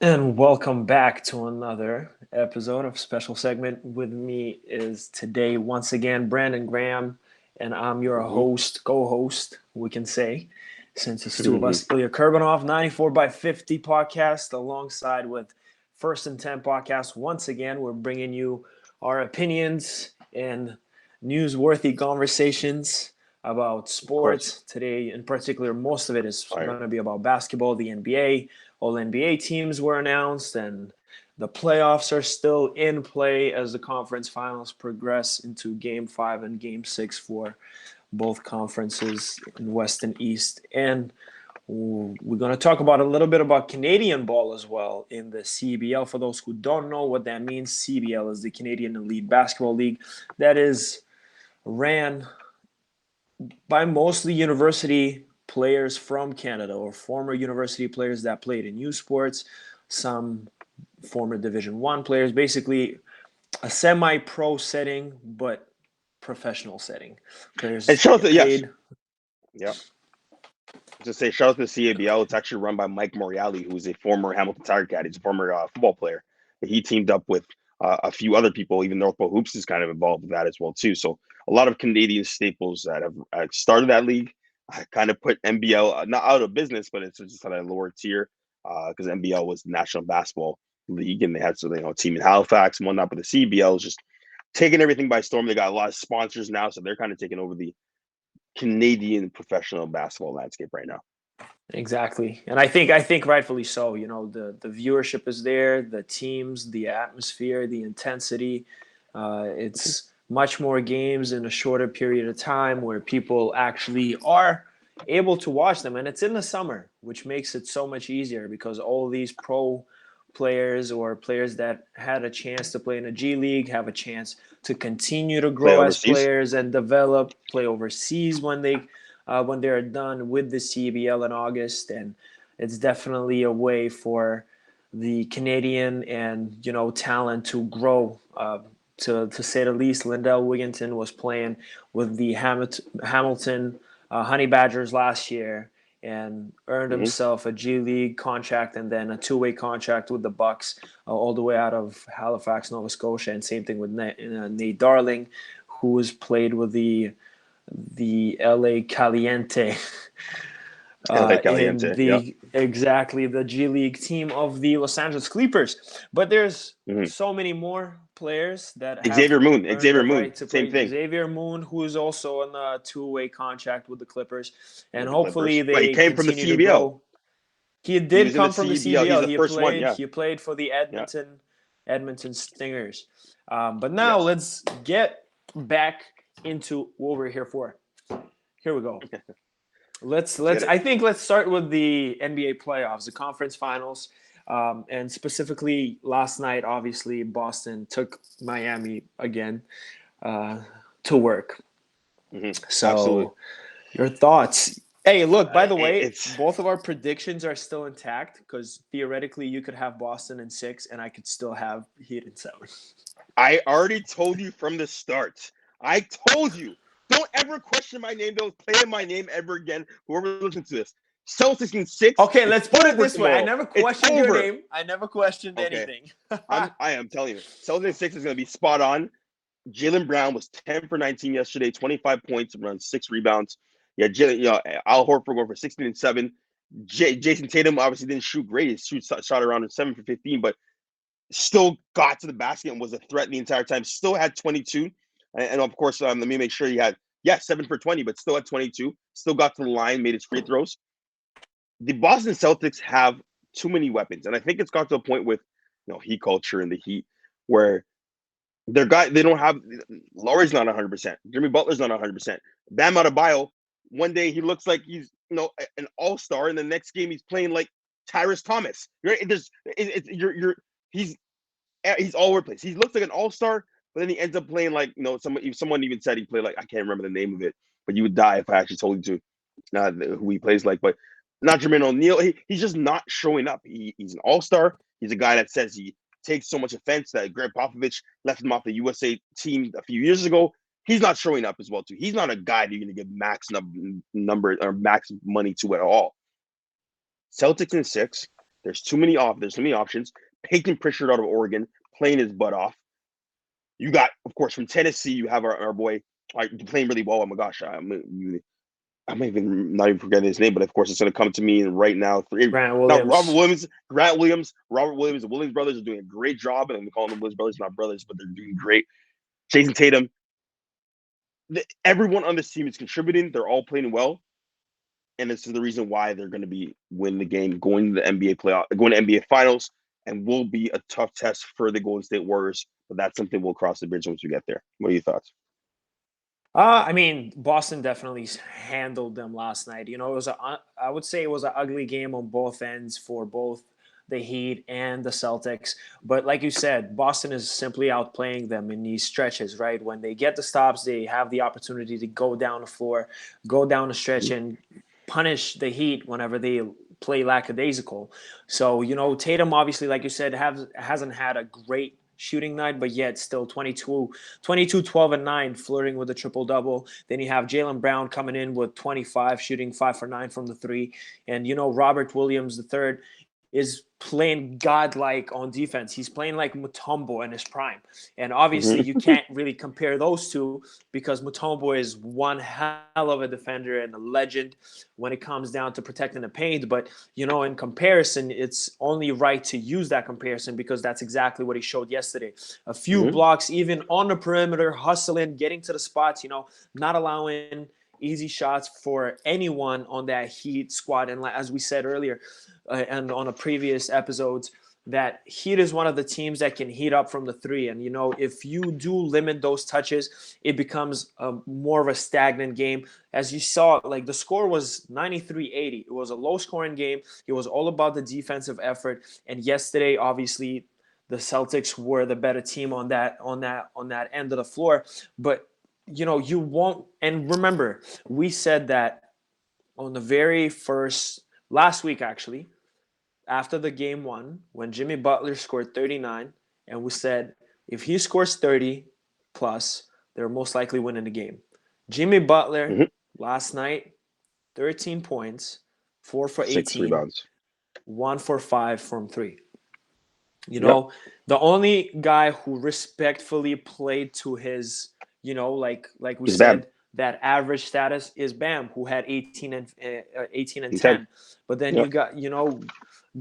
And welcome back to another episode of Special Segment. With me is today, once again, Brandon Graham, and I'm your hmm host, co host, we can say, since it's two of hmm us, Ilya Kurbanov, 94 by 50 podcast, alongside with First and 10 podcast. Once again, we're bringing you our opinions and newsworthy conversations about Of course. sports. Today, in particular, most of it is All right. going to be about basketball, the NBA. All NBA teams were announced, and the playoffs are still in play as the conference finals progress into Game 5 and Game 6 for both conferences in West and East. And we're going to talk about a little bit about Canadian ball as well in the CEBL. For those who don't know what that means, CEBL is the Canadian Elite Basketball League that is ran by mostly university players from Canada or former university players that played in U Sports, some former Division One players, basically a semi-pro setting but professional setting. And Players shout out get to yes, paid. yeah. Just say shout out to the CABL. It's actually run by Mike Moriali, who's a former Hamilton Tiger Cat. He's a former football player. He teamed up with a few other people. Even North Pole Hoops is kind of involved with that as well too. So a lot of Canadian staples that have started that league. Kind of put NBL not out of business, but it's just at a lower tier because NBL was the National Basketball League, and they had a team in Halifax and whatnot. But the CBL is just taking everything by storm. They got a lot of sponsors now, so they're kind of taking over the Canadian professional basketball landscape right now. Exactly. And I think rightfully so. You know, the viewership is there, the teams, the atmosphere, the intensity. It's much more games in a shorter period of time where people actually are able to watch them. And it's in the summer, which makes it so much easier because all these pro players or players that had a chance to play in a G League have a chance to continue to Play grow as overseas. players and develop, play overseas when they're done with the CBL in August, and it's definitely a way for the Canadian and talent to grow. To say the least, Lindell Wigginton was playing with the Hamilton Honey Badgers last year and earned hmm himself a G League contract and then a two-way contract with the Bucks all the way out of Halifax, Nova Scotia, and same thing with Nate Darling, who has played with the LA Caliente LA in Caliente. Yeah. the G League team of the Los Angeles Clippers. But there's hmm so many more players that have Xavier Moon. earned Xavier the Moon. right to Same play. thing. Xavier Moon, who is also on a two-way contract with the Clippers, and With the hopefully Clippers. But he they came from the continue to CBL. grow. He He did was in the come from the CBL. He's CBL. the first one. Yeah. He played for the Yeah. Edmonton Stingers. But now Yes. let's get back into what we're here for. Here we go. Let's get it. I think let's start with the NBA playoffs, the conference finals, and specifically last night. Obviously, Boston took Miami again uh, to work. Absolutely. So, your thoughts? Hey, look. By the way, It's. both of our predictions are still intact because theoretically, you could have Boston in 6, and I could still have Heat in 7. I already told you from the start. I told you. Don't ever question my name. Don't play my name ever again. Whoever listens to this. Celtics in 6. Okay, It's let's put it over this way. I tomorrow. never It's questioned your over. name. I never questioned Okay. anything. I am telling you. Celtics in 6 is going to be spot on. Jalen Brown was 10 for 19 yesterday, 25 points, around 6 rebounds. Yeah, Al Horford going for 16 and 7. Jason Tatum obviously didn't shoot great. He shot around 7 for 15, but still got to the basket and was a threat the entire time. Still had 22. And of course, let me make sure he had, 7 for 20, but still had 22. Still got to the line, made his free throws. The Boston Celtics have too many weapons. And I think it's got to a point with, heat culture and the Heat where they don't have, Laurie's not 100%. Jimmy Butler's not 100%. Bam Adebayo, one day he looks like he's, an all-star, and the next game he's playing like Tyrus Thomas. He's all over the place. He looks like an all-star, but then he ends up playing like, someone even said he played like, I can't remember the name of it, but you would die if I actually told you who he plays like. But not Jermaine O'Neal. He's just not showing up. He's an all-star. He's a guy that says he takes so much offense that Greg Popovich left him off the USA team a few years ago. He's not showing up as well too. He's not a guy that you're going to give number or max money to at all. Celtics in 6. There's too many options. Peyton Pritchard out of Oregon playing his butt off. You got, of course, from Tennessee, you have our boy playing really well. Oh my gosh, I'm even not even forgetting his name, but of course it's going to come to me right now. Grant Now, Robert Williams. Williams, Grant Williams, Robert Williams, the Williams brothers are doing a great job, and I'm calling them Williams brothers, not brothers, but they're doing great. Jason Tatum, everyone on this team is contributing. They're all playing well, and this is the reason why they're going to be win the game, going to the NBA playoff, going to NBA Finals, and will be a tough test for the Golden State Warriors. But that's something we'll cross the bridge once we get there. What are your thoughts? I mean, Boston definitely handled them last night. You know, I would say it was an ugly game on both ends for both the Heat and the Celtics. But like you said, Boston is simply outplaying them in these stretches, right? When they get the stops, they have the opportunity to go down the floor, go down the stretch, and punish the Heat whenever they play lackadaisical. So, you know, Tatum obviously, like you said, hasn't had a great shooting night, but yet still 22, 12, and 9, flirting with a triple double. Then you have Jaylen Brown coming in with 25, shooting 5 for 9 from the three. And, you know, Robert Williams III is playing godlike on defense. He's playing like Mutombo in his prime. And obviously, Mm-hmm. you can't really compare those two because Mutombo is one hell of a defender and a legend when it comes down to protecting the paint. But, you know, in comparison, it's only right to use that comparison because that's exactly what he showed yesterday. A few Mm-hmm. blocks, even on the perimeter, hustling, getting to the spots, you know, not allowing easy shots for anyone on that Heat squad. And as we said earlier, and on a previous episodes, that Heat is one of the teams that can heat up from the three. And, you know, if you do limit those touches, it becomes more of a stagnant game. As you saw, like the score was 93-80. It was a low scoring game. It was all about the defensive effort. And yesterday, obviously, the Celtics were the better team on that end of the floor. But, you know, you won't. And remember, we said that on the very first, last week actually, after the game one when Jimmy Butler scored 39, and we said if he scores 30 plus, they're most likely winning the game. Jimmy Butler Mm-hmm. last night, 13 points, 4 for 6 18, rebounds. 1 for 5 from 3. You Yep. know, the only guy who respectfully played to his, you know, like we It's Bam. said, that average status is Bam, who had 18 and And 10. 10. But then you Yep. got, you know,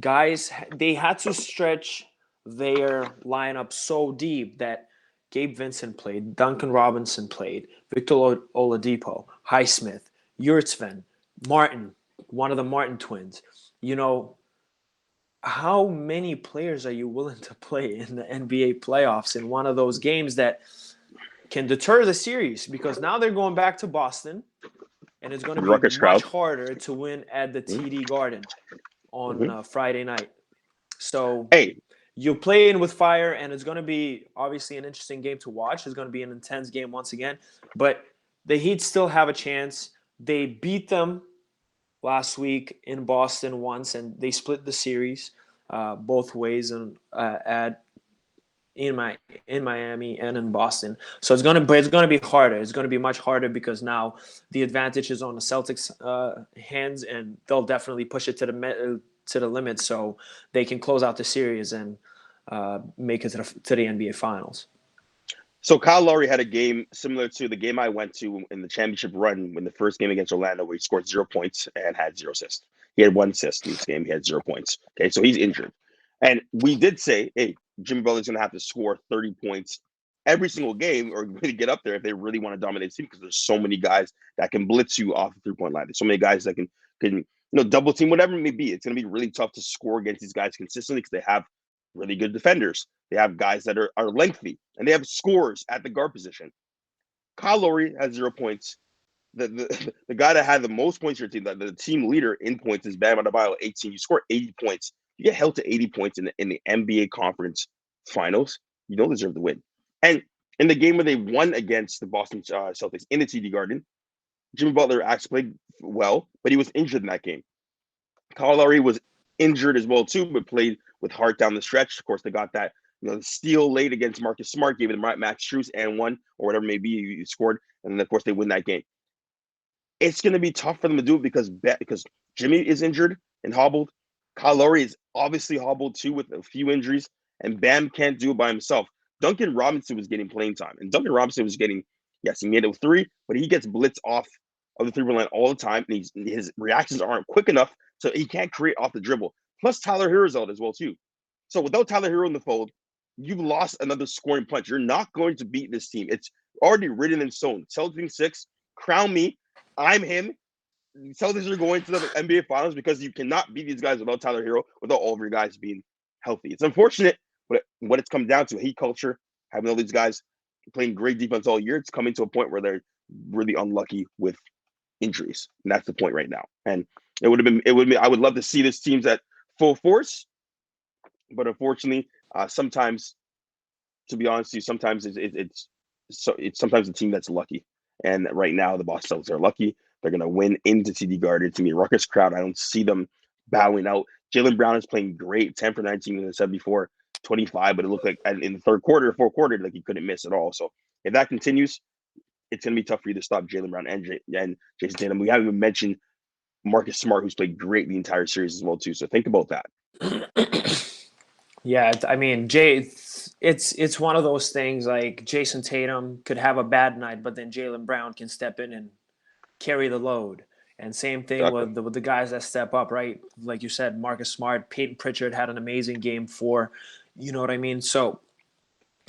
guys, they had to stretch their lineup so deep that Gabe Vincent played, Duncan Robinson played, Victor Oladipo, Highsmith, Yurtsven, Martin, one of the Martin twins. You know, how many players are you willing to play in the NBA playoffs in one of those games that can deter the series? Because now they're going back to Boston, and it's going to be Ruckus much crowd. harder to win at the TD Garden on Mm-hmm. Friday night. So Hey, you play in with fire, and it's going to be obviously an interesting game to watch. It's going to be an intense game once again, but the Heat still have a chance. They beat them last week in Boston once, and they split the series both ways and at in my in Miami and in Boston. So it's gonna be harder. It's gonna be much harder because now the advantage is on the Celtics' hands, and they'll definitely push it to the limit so they can close out the series and make it to the NBA Finals. so Kyle Lowry had a game similar to the game I went to in the championship run when the first game against Orlando, where he scored 0 points and had 0 assists. He had 1 assist in this game. He had 0 points. Okay, so he's injured. And we did say, hey, Jimmy Butler's going to have to score 30 points every single game or really get up there if they really want to dominate the team because there's so many guys that can blitz you off the 3 point line. There's so many guys that can double team, whatever it may be. It's going to be really tough to score against these guys consistently because they have really good defenders. They have guys that are lengthy, and they have scores at the guard position. Kyle Lowry has 0 points. The guy that had the most points for your team, the team leader in points, is Bam Adebayo, 18. You score 80 points. You get held to 80 points in the NBA Conference Finals. You don't deserve to win. And in the game where they won against the Boston Celtics in the TD Garden, Jimmy Butler actually played well, but he was injured in that game. Kyle Lowry was injured as well too, but played with heart down the stretch. Of course, they got that the steal late against Marcus Smart, gave it to Max Strus and one or whatever it may be. He scored, and then of course they win that game. It's going to be tough for them to do it because Jimmy is injured and hobbled. Kyle Lowry is obviously hobbled too with a few injuries, and Bam can't do it by himself. Duncan Robinson was getting playing time, and Duncan Robinson was getting, yes, he made it with three, but he gets blitzed off of the three-point line all the time, and his reactions aren't quick enough, so he can't create off the dribble. Plus, Tyler Hero's out as well too. So without Tyler Hero in the fold, you've lost another scoring punch. You're not going to beat this team. It's already written in stone. Celtics 6, crown me. I'm him. Celtics are going to the NBA Finals because you cannot beat these guys without Tyler Hero, without all of your guys being healthy. It's unfortunate, but what it's come down to, heat culture, having all these guys playing great defense all year, it's coming to a point where they're really unlucky with injuries. And that's the point right now. And I would love to see this team's at full force, but unfortunately, sometimes, to be honest with you, sometimes it's sometimes the team that's lucky. And right now, the Boston Celtics are lucky. They're going to win into TD Garden. It's going to be a ruckus crowd. I don't see them bowing out. Jaylen Brown is playing great, 10 for 19, as I said before, 25, but it looked like in the third quarter, fourth quarter, like he couldn't miss at all. So if that continues, it's going to be tough for you to stop Jaylen Brown and Jason Tatum. We haven't even mentioned Marcus Smart, who's played great the entire series as well, too. So think about that. Yeah, I mean, it's one of those things like Jason Tatum could have a bad night, but then Jaylen Brown can step in and carry the load. And same thing Exactly. with the guys that step up, right? Like you said, Marcus Smart, Peyton Pritchard had an amazing game 4. You know what I mean? So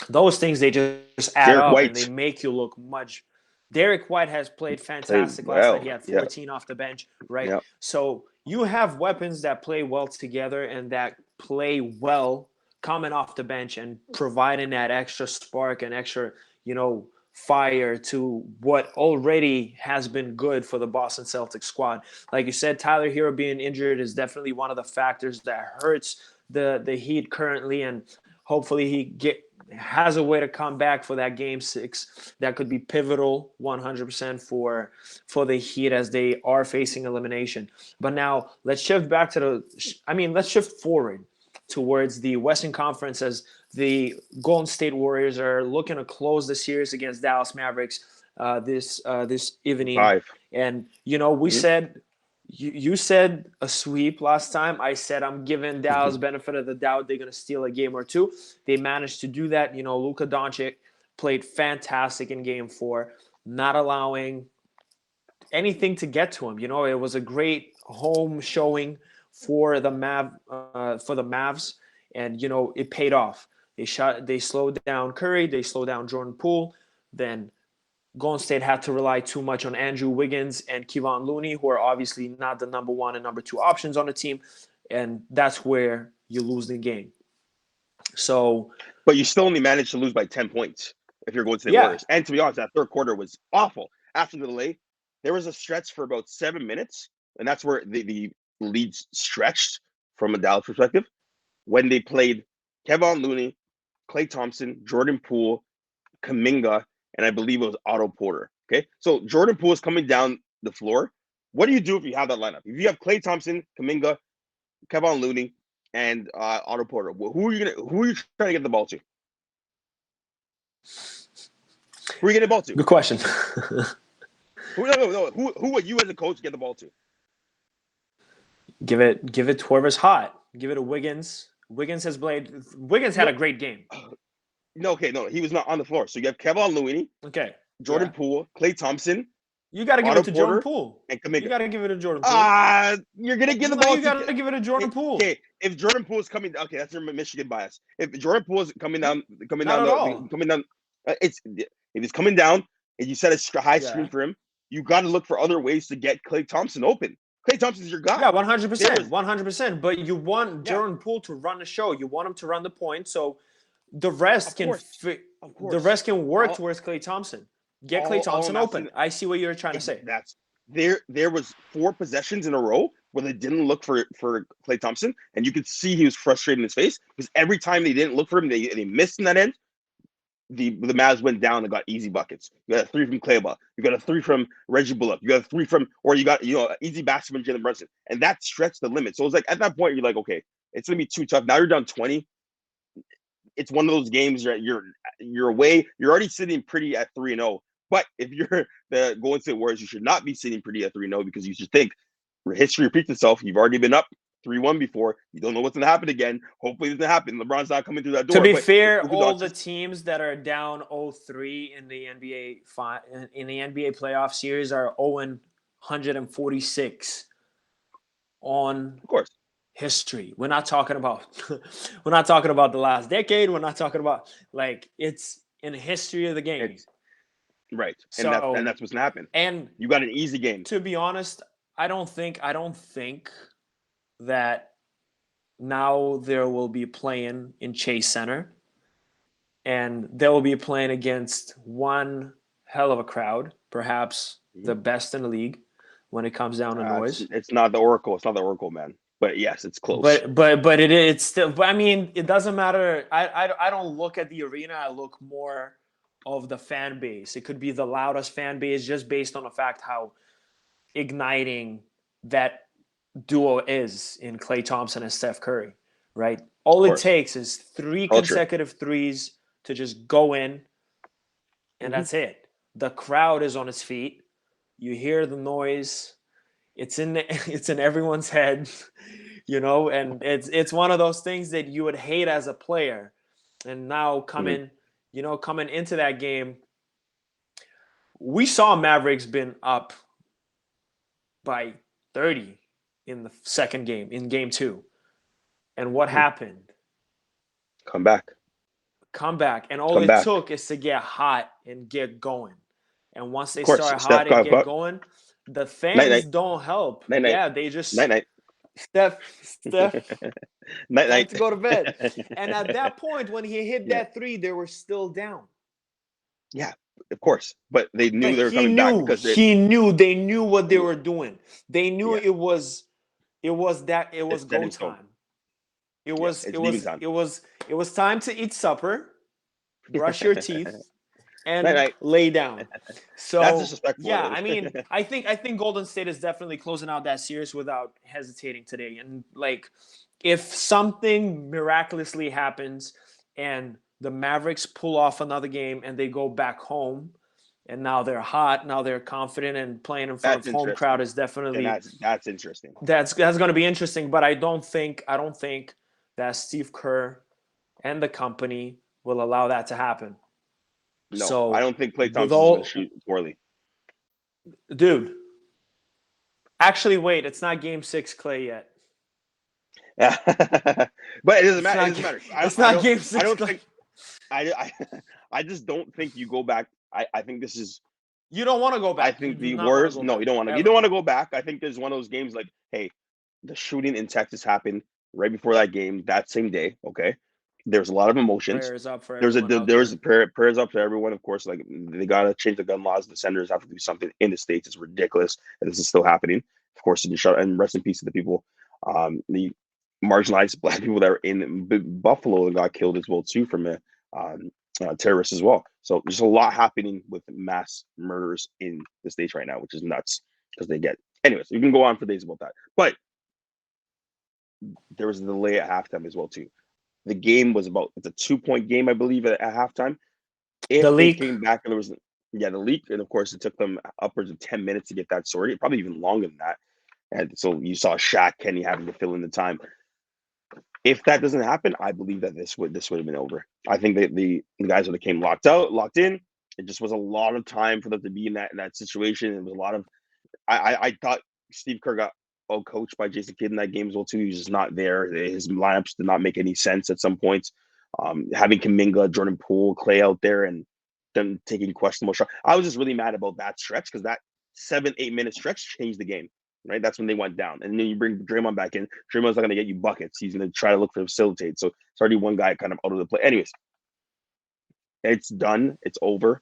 those things, they just add Derek up and they White make you look much. Derek White has played played fantastic last night. well. He had Yeah. 14 off the bench, right? Yeah. So you have weapons that play well together and that play well coming off the bench and providing that extra spark and extra, fire to what already has been good for the Boston Celtics squad. Like you said, Tyler Hero being injured is definitely one of the factors that hurts the Heat currently, and hopefully he has a way to come back for that game 6 that could be pivotal 100% for the Heat as they are facing elimination. But now let's shift back to let's shift forward towards the Western Conference as the Golden State Warriors are looking to close the series against Dallas Mavericks this evening. 5. And we said you said a sweep last time. I said I'm giving Dallas benefit of the doubt. They're going to steal a game or two. They managed to do that. Luka Doncic played fantastic in Game 4, not allowing anything to get to him. It was a great home showing for the Mavs, and it paid off. They slowed down Curry, they slowed down Jordan Poole. Then Golden State had to rely too much on Andrew Wiggins and Kevon Looney, who are obviously not the number 1 and number 2 options on the team, and that's where you lose the game. So, but you still only managed to lose by 10 points if you're going to the Warriors. And to be honest, that third quarter was awful. After the delay, there was a stretch for about 7 minutes, and that's where the leads stretched from a Dallas perspective, when they played Kevon Looney, Klay Thompson, Jordan Poole, Kuminga, and I believe it was Otto Porter. Okay, so Jordan Poole is coming down the floor. What do you do if you have that lineup? If you have Klay Thompson, Kuminga, Kevon Looney, and Otto Porter, who are you trying to get the ball to? Who are you getting the ball to? Good question. No. Who would you as a coach get the ball to? Give it to whoever's hot. Give it to Wiggins. Wiggins had a great game. No, he was not on the floor. So you have Kevon Looney, Jordan Poole, Klay Thompson. You got to give it to Jordan Poole. And Kuminga. You got to give it to Jordan Poole. You're gonna give the ball. You got to give it to Jordan Poole. Okay, if Jordan Poole is coming, that's your Michigan bias. If Jordan Poole is coming down, if he's coming down, and you set a high screen for him, you got to look for other ways to get Klay Thompson open. Klay Thompson's your guy. Yeah, 100%, 100%. But you want Jordan Poole to run the show. You want him to run the point, so the rest can work towards Klay Thompson. Get Klay Thompson open. I see what you're trying to say. There was 4 possessions in a row where they didn't look for Klay Thompson, and you could see he was frustrated in his face because every time they didn't look for him, they missed in that end. The Mavs went down and got easy buckets. You got a 3 from Kleber. You got a 3 from Reggie Bullock. You got a 3 from, or you got easy basket from Jalen Brunson, and that stretched the limit. So it was like at that point you're like, okay, it's gonna be too tough. Now you're down 20. It's one of those games that you're away. You're already sitting pretty at 3-0. But if you're the Golden State Warriors, you should not be sitting pretty at 3-0 because you should think history repeats itself. You've already been up 3-1 before. You don't know what's gonna happen again. Hopefully it doesn't happen. LeBron's not coming through that door. To be But fair, Luka all the Doncic, teams that are down 0-3 in the NBA playoff series are 0-146 on of course, history. We're not talking about the last decade. We're not talking about it's in the history of the game. it's right, and So that's what's gonna happen. and You got an easy game. to be honest, I don't think that now there will be playing in Chase Center, and they will be playing against one hell of a crowd, perhaps the best in the league when it comes down to noise. It's not the Oracle. It's not the Oracle, man. But yes, it's close. But it's still. But I mean, it doesn't matter. I don't look at the arena. I look more of the fan base. It could be the loudest fan base just based on the fact how igniting that duo is in Klay Thompson and Steph Curry, right? All it takes is 3 consecutive threes to just go in, and that's it. The crowd is on its feet. You hear the noise. It's in everyone's head, and it's one of those things that you would hate as a player. And now coming into that game, we saw Mavericks been up by 30 in the second game, in game 2. And what happened? Come back. And all it took is to get hot and get going. And once they start hot and get going, the fans don't help. Yeah, they just Steph time to go to bed. And at that point, when he hit that 3, they were still down. Yeah, of course. But they knew they were coming back because they knew what they were doing. They knew it was go time. It was time to eat supper, brush your teeth, and lay down. So that's disrespectful. Yeah, I mean, I think Golden State is definitely closing out that series without hesitating today. And if something miraculously happens and the Mavericks pull off another game and they go back home, and now they're hot, now they're confident, and playing in front of home crowd is definitely that's interesting. That's going to be interesting. But I don't think that Steve Kerr and the company will allow that to happen. No, so, I don't think Klay Thompson's going to shoot poorly. Dude, actually, wait, it's not Game 6 Klay yet. Yeah, but it doesn't matter. It's not Game 6. I don't think. I just don't think you go back. I think this is. You don't want to go back. I think the worst. No, you don't want to. You don't want to go back. I think there's one of those games like, hey, the shooting in Texas happened right before that game, that same day. Okay, there's a lot of emotions. Prayers up for prayers up to everyone. Of course, like they gotta change the gun laws. The senators have to do something in the states. It's ridiculous, and this is still happening. Of course, and rest in peace to the people, the marginalized Black people that are in Buffalo and got killed as well too from a terrorists as well. So there's a lot happening with mass murders in the States right now, which is nuts because they get. Anyways, you can go on for days about that. But there was a delay at halftime as well too. The game was it's a 2-point game, I believe, at halftime. If they came back and there was the leak, and of course it took them upwards of 10 minutes to get that sorted, probably even longer than that. And so you saw Shaq, Kenny having to fill in the time. If that doesn't happen, I believe that this would have been over. I think that the guys would have came locked in. It just was a lot of time for them to be in that situation. It was a lot of. I thought Steve Kerr got coached by Jason Kidd in that game as well too. He was just not there. His lineups did not make any sense at some points. Having Kuminga, Jordan Poole, Klay out there, and them taking questionable shots. I was just really mad about that stretch because that 7-8 minute stretch changed the game. Right, that's when they went down, and then you bring Draymond back in. Draymond's not going to get you buckets. He's going to try to look for facilitate. So it's already one guy kind of out of the play. Anyways, it's done. It's over.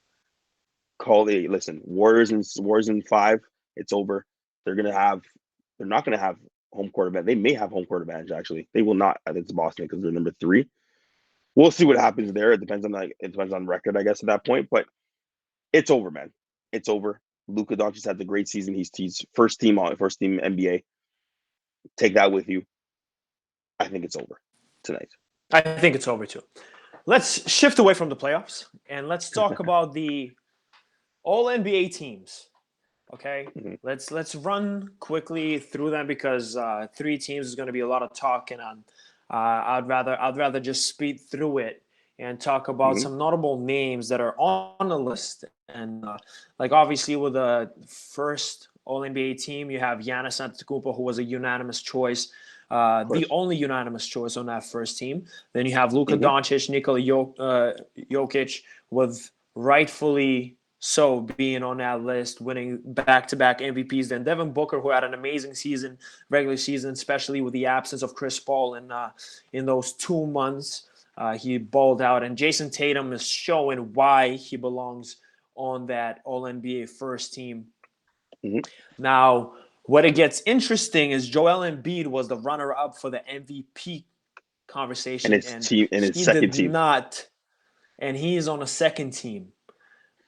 Listen, Warriors in 5. It's over. They're not going to have home court advantage. They may have home court advantage. Actually, they will not against Boston because they're number 3. We'll see what happens there. It depends on record, I guess, at that point. But it's over, man. It's over. Luka Doncic had a great season. He's first team NBA. Take that with you. I think it's over tonight. I think it's over too. Let's shift away from the playoffs and let's talk about the All NBA teams. Okay, Mhm. let's run quickly through them because 3 teams is going to be a lot of talking on. I'd rather just speed through it and talk about Mhm. some notable names that are on the list. And like obviously with the first All NBA team, you have Giannis Antetokounmpo, who was a unanimous choice, Of the course. only unanimous choice on that first team. Then you have Luka Mhm. Doncic, Nikola Jokic, with rightfully so being on that list, winning back-to-back MVPs. Then Devin Booker, who had an amazing season, regular season, especially with the absence of Chris Paul in those 2 months. He balled out, and Jason Tatum is showing why he belongs on that All NBA first team. Mhm. Now, what it gets interesting is Joel Embiid was the runner-up for the MVP And conversation, his and team and his he second did team. not, and he is on a second team.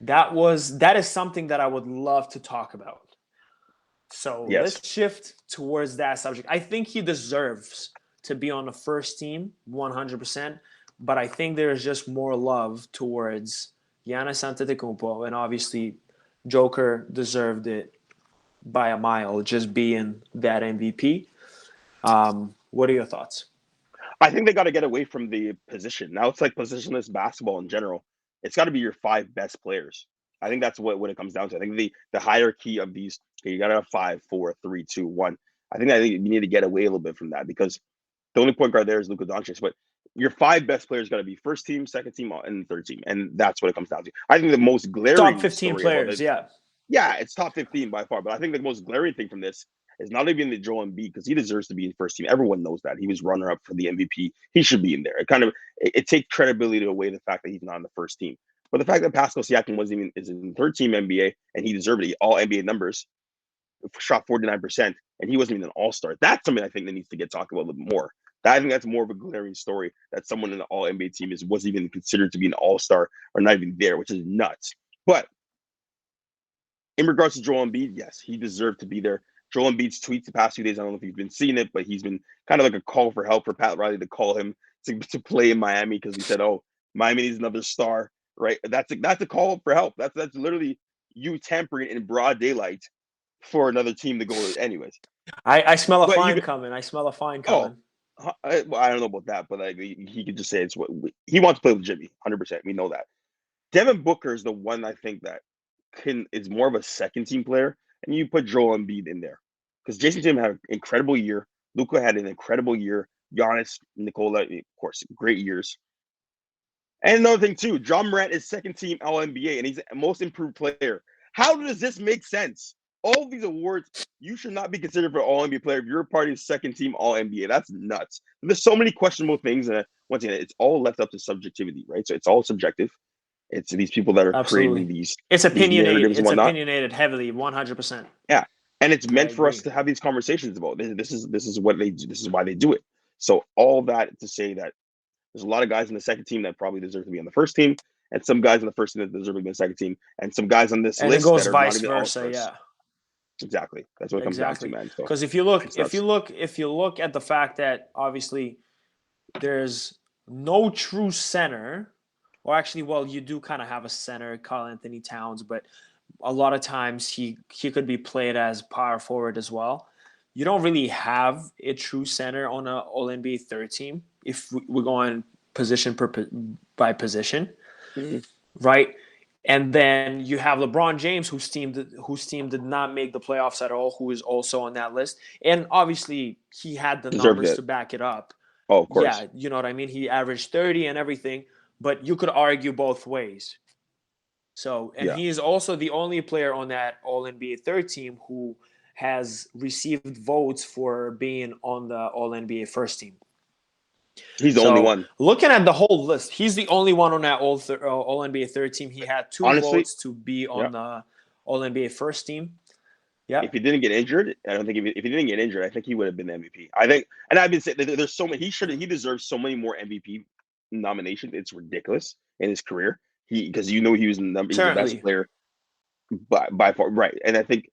That is something that I would love to talk about. So Yes. let's shift towards that subject. I think he deserves to be on the first team 100%, but I think there's just more love towards Giannis Antetokounmpo, and obviously Joker deserved it by a mile, just being that MVP. What are your thoughts? I think they got to get away from the position. Now it's like positionless basketball in general. It's got to be your five best players. I think that's what it comes down to. I think the hierarchy of these, okay, you got to have five, four, three, two, one. I think you need to get away a little bit from that because the only point guard there is Luka Doncic. But your five best players got to be first team, second team, and third team, and that's what it comes down to. I think the most Top glaring 15 story about players, this, yeah. yeah, it's top 15 by far. But I think the most glaring thing from this is not even the Joel Embiid because he deserves to be in first team. Everyone knows that he was runner up for the MVP. He should be in there. It takes credibility away the fact that he's not on the first team. But the fact that Pascal Siakam wasn't even is in third team NBA and he deserved it, all NBA numbers, shot 49%, and he wasn't even an all star. That's something I think that needs to get talked about a little bit more. I think that's more of a glaring story that someone in the all NBA team wasn't even considered to be an all star or not even there, which is nuts. But in regards to Joel Embiid, yes, he deserved to be there. Joel Embiid's tweets the past few days, I don't know if you've been seeing it, but he's been kind of like a call for help for Pat Riley to call him to play in Miami because he said, "Oh, Miami needs another star." Right? That's a call for help. That's literally you tampering in broad daylight for another team to go anyways. I smell a But you fine could, coming. I smell a fine oh, coming. well, I don't know about that, but like he could just say it's what he wants to play with Jimmy, 100%. We know that. Devin Booker is the one I think that can is more of a second team player, and you put Joel Embiid in there because Jason Tatum had an incredible year. Luka had an incredible year. Giannis, Nikola, of course, great years. And another thing too, John Morant is second team All NBA, and he's the most improved player. How does this make sense? All of these awards, you should not be considered for All NBA player if you're part of the second team All NBA. That's nuts. There's so many questionable things, and once again, it's all left up to subjectivity, right? So it's all subjective. It's these people that are creating Absolutely. It's these opinionated. narratives and It's whatnot. opinionated heavily, 100%. Yeah, and it's I meant for us agree. to have these conversations about this is what they do. This is why they do it. So all that to say that there's a lot of guys in the second team that probably deserve to be on the first team, and some guys on the first team that deserve to be on the second team, and some guys on this And it list goes that are not vice even all versa, stars. yeah. Exactly, that's what it comes down to, Exactly. man. So Because if you look, it's if you nuts. look, if you look at the fact that obviously there's no true center, or actually, well, you do kind of have a center, Carl Anthony Towns, but a lot of times he could be played as power forward as well. You don't really have a true center on a All NBA third team if we're going position by position, Mhm. right? And then you have LeBron James, whose team did not make the playoffs at all, who is also on that list. And obviously, he had the Deserved numbers it. to back it up. Oh, of course. Yeah, you know what I mean? He averaged 30 and everything, but you could argue both ways. So, and Yeah, he is also the only player on that All NBA third team who has received votes for being on the All NBA first team. he's the only So, one. looking at the whole list, he's the only one on that All NBA third team. He had two Honestly, votes to be yeah. on the All NBA first team. Yeah, If he didn't get injured, I don't think if he didn't get injured, I think he would have been the MVP. I think, and I've been saying there's so many. He deserves so many more MVP nominations. It's ridiculous in his career. Because he was he was the best certainly. player by far, right? And I think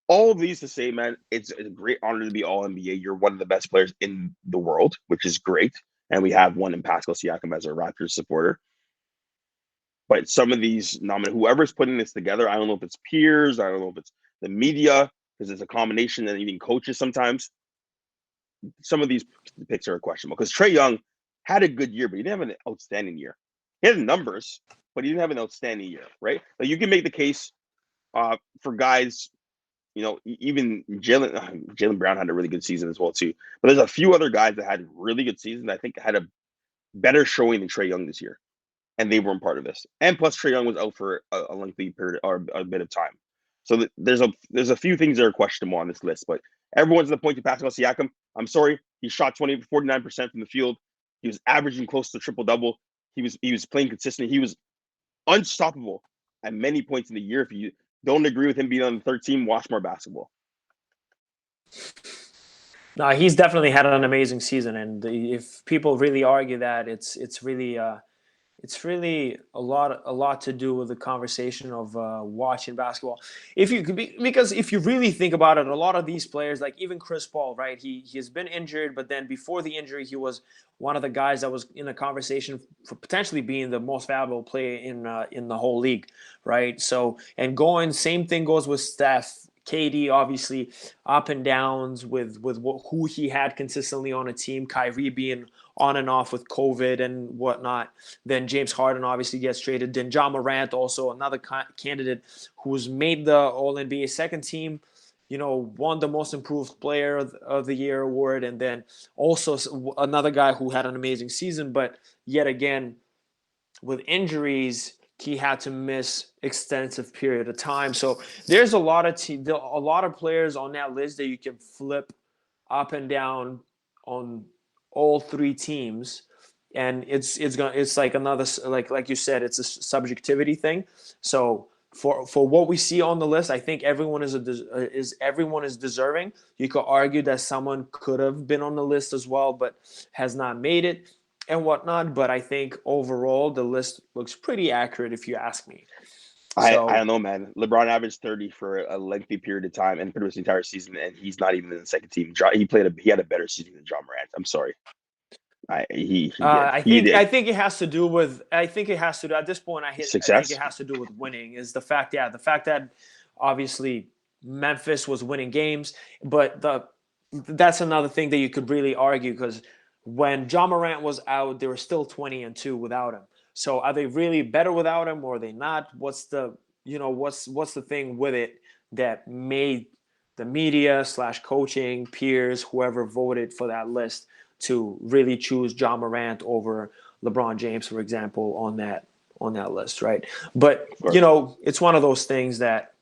all of these to say, man, it's a great honor to be All NBA. You're one of the best players in the world, which is great. And we have one in Pascal Siakam as a Raptors supporter. But some of these whoever's putting this together, I don't know if it's peers, I don't know if it's the media, because it's a combination, and even coaches sometimes. Some of these picks are questionable because Trae Young had a good year, but he didn't have an outstanding year. He had numbers, but he didn't have an outstanding year, right? Like you can make the case for guys, even Jalen Brown had a really good season as well too. But there's a few other guys that had really good seasons. I think had a better showing than Trae Young this year, and they weren't part of this. And plus, Trae Young was out for a lengthy period or a bit of time. So there's a few things that are questionable on this list, but everyone's in the point to Pascal Siakam. I'm sorry, he shot 49% from the field. He was averaging close to triple double. He was playing consistently. He was unstoppable at many points in the year. If you don't agree with him being on the third team, watch more basketball. No, he's definitely had an amazing season, and if people really argue that, it's really a lot to do with the conversation of watching basketball. If you could be, because if you really think about it, a lot of these players, like even Chris Paul, right? He has been injured, but then before the injury, he was one of the guys that was in a conversation for potentially being the most valuable player in the whole league, right? So and going, same thing goes with Steph. KD obviously up and downs with who he had consistently on a team. Kyrie being on and off with COVID and whatnot. Then James Harden obviously gets traded. Then Ja Morant, also another candidate who's made the All NBA second team. Won the Most Improved Player of the Year award, and then also another guy who had an amazing season, but yet again with injuries he had to miss extensive period of time. So there's a lot of players on that list that you can flip up and down on all three teams, and it's like another, like you said, it's a subjectivity thing. So for what we see on the list, I think everyone is deserving. You could argue that someone could have been on the list as well, but has not made it and whatnot. But I think overall the list looks pretty accurate if you ask me. I So don't know, man. LeBron averaged 30 for a lengthy period of time and pretty much the entire season, and he's not even in the second team. He had a better season than Ja Morant. I'm sorry. He did. I He think did. I think it has to do with I think it has to do at this point. I think it Success. has to do with winning. Is the fact that obviously Memphis was winning games, but that's another thing that you could really argue, because when Ja Morant was out, they were still 20-2 without him. So are they really better without him, or are they not? What's the thing with it that made the media / coaching peers, whoever voted for that list, to really choose Ja Morant over LeBron James, for example, on that list, right? But Of course. it's one of those things that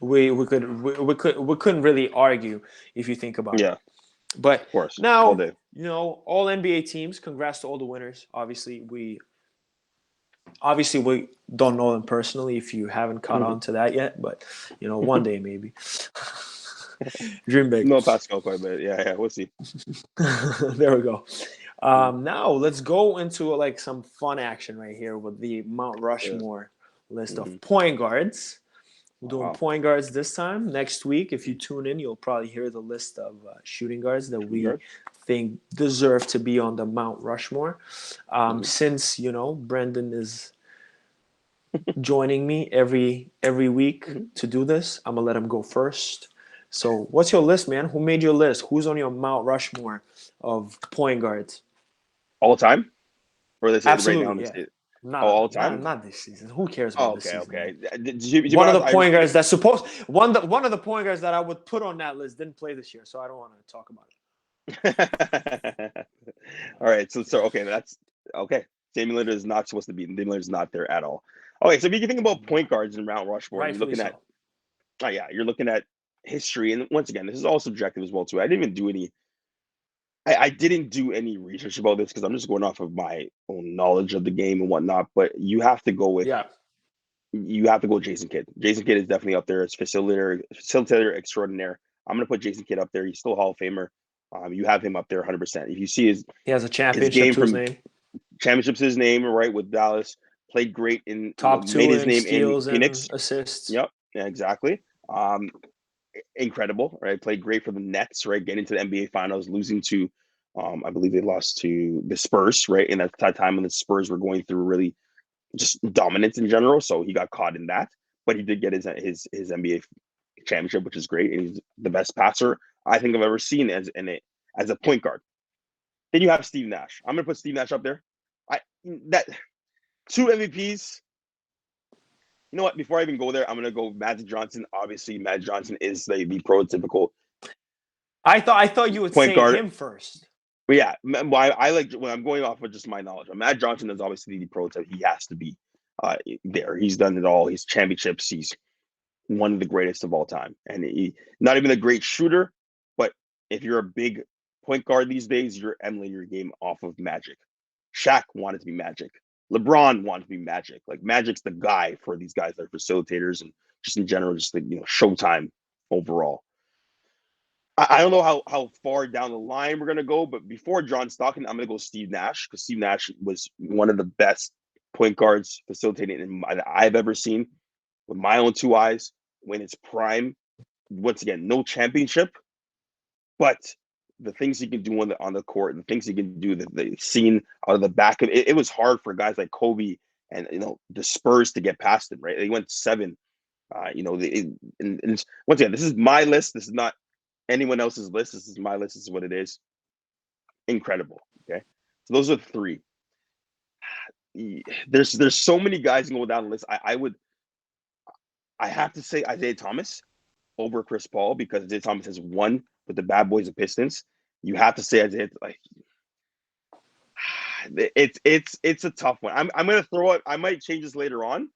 we couldn't really argue if you think about it. Yeah, But of course. All now, day. all NBA teams. Congrats to all the winners. Obviously we don't know them personally if you haven't caught on to that yet, but one day maybe. Dream big. No Pascal quite, but yeah, we'll see. There we go. Now let's go into like some fun action right here with the Mount Yeah. Rushmore list Mm-hmm. of point guards. We're doing Wow. point guards this time. Next week, if you tune in, you'll probably hear the list of shooting guards that we think deserve to be on the Mount Rushmore. Since Brendan is joining me every week to do this, I'm gonna let him go first. So, what's your list, man? Who made your list? Who's on your Mount Rushmore of point guards? All time? Or this right now in Absolutely, the yeah. state? Oh, Not all not time? not this season. Who cares Oh, about this okay, season, man? okay. To be One of honest, the I point guards respect. that's supposed one of the point guards that I would put on that list didn't play this year, so I don't want to talk about it. All right, so okay, that's okay. Damian Lillard is not supposed to be. Damian Lillard is not there at all. Okay, so if you think about point guards in Mount Rushmore, and you're Rightfully looking at, so. oh yeah, you're looking at history, and once again, this is all subjective as well too. I didn't do any research about this because I'm just going off of my own knowledge of the game and whatnot. But Yeah. you have to go with Jason Kidd. Jason Kidd is definitely up there as facilitator extraordinaire. I'm gonna put Jason Kidd up there. He's still a Hall of Famer. You have him up there 100%. If you see He has a his championship game to his from name. championships, his name right with Dallas, played great in Top made two his in name in steals and Phoenix. assists. Yep, yeah, exactly. Incredible, right? Played great for the Nets, right? Getting to the NBA Finals, losing to, I believe they lost to the Spurs, right? And at that time when the Spurs were going through really just dominance in general. So he got caught in that, but he did get his NBA championship, which is great. And he's the best passer I think I've ever seen as a point guard. Then you have Steve Nash. I'm gonna put Steve Nash up there. I that two MVPs. You know what? Before I even go there, I'm gonna go Magic Johnson. Obviously, Magic Johnson is the prototypical I thought you would point say guard. him first. But yeah, I like when I'm going off of just my knowledge. Matt Johnson is obviously the prototype. He has to be there. He's done it all. He's championships. He's one of the greatest of all time. And he not even a great shooter, but if you're a big point guard these days, you're emulating your game off of Magic. Shaq wanted to be Magic. LeBron wanted to be Magic. Like Magic's the guy for these guys that are facilitators and just in general, just like Showtime overall. I don't know how far down the line we're gonna go, but before John Stockton, I'm gonna go Steve Nash because Steve Nash was one of the best point guards facilitating I've ever seen with my own two eyes when it's prime. Once again, no championship, but the things he can do on the court, the things he can do, that the scene out of the back of it, it was hard for guys like Kobe and the Spurs to get past him. Right, they went 7. And once again, this is my list. This is not anyone else's list. This is my list. This is what it is. Incredible. Okay, so those are 3. There's so many guys can go down the list. I have to say Isaiah Thomas over Chris Paul because Isaiah Thomas has won with the Bad Boys of Pistons. You have to say Isaiah. It's a tough one. I'm gonna throw it. I might change this later on.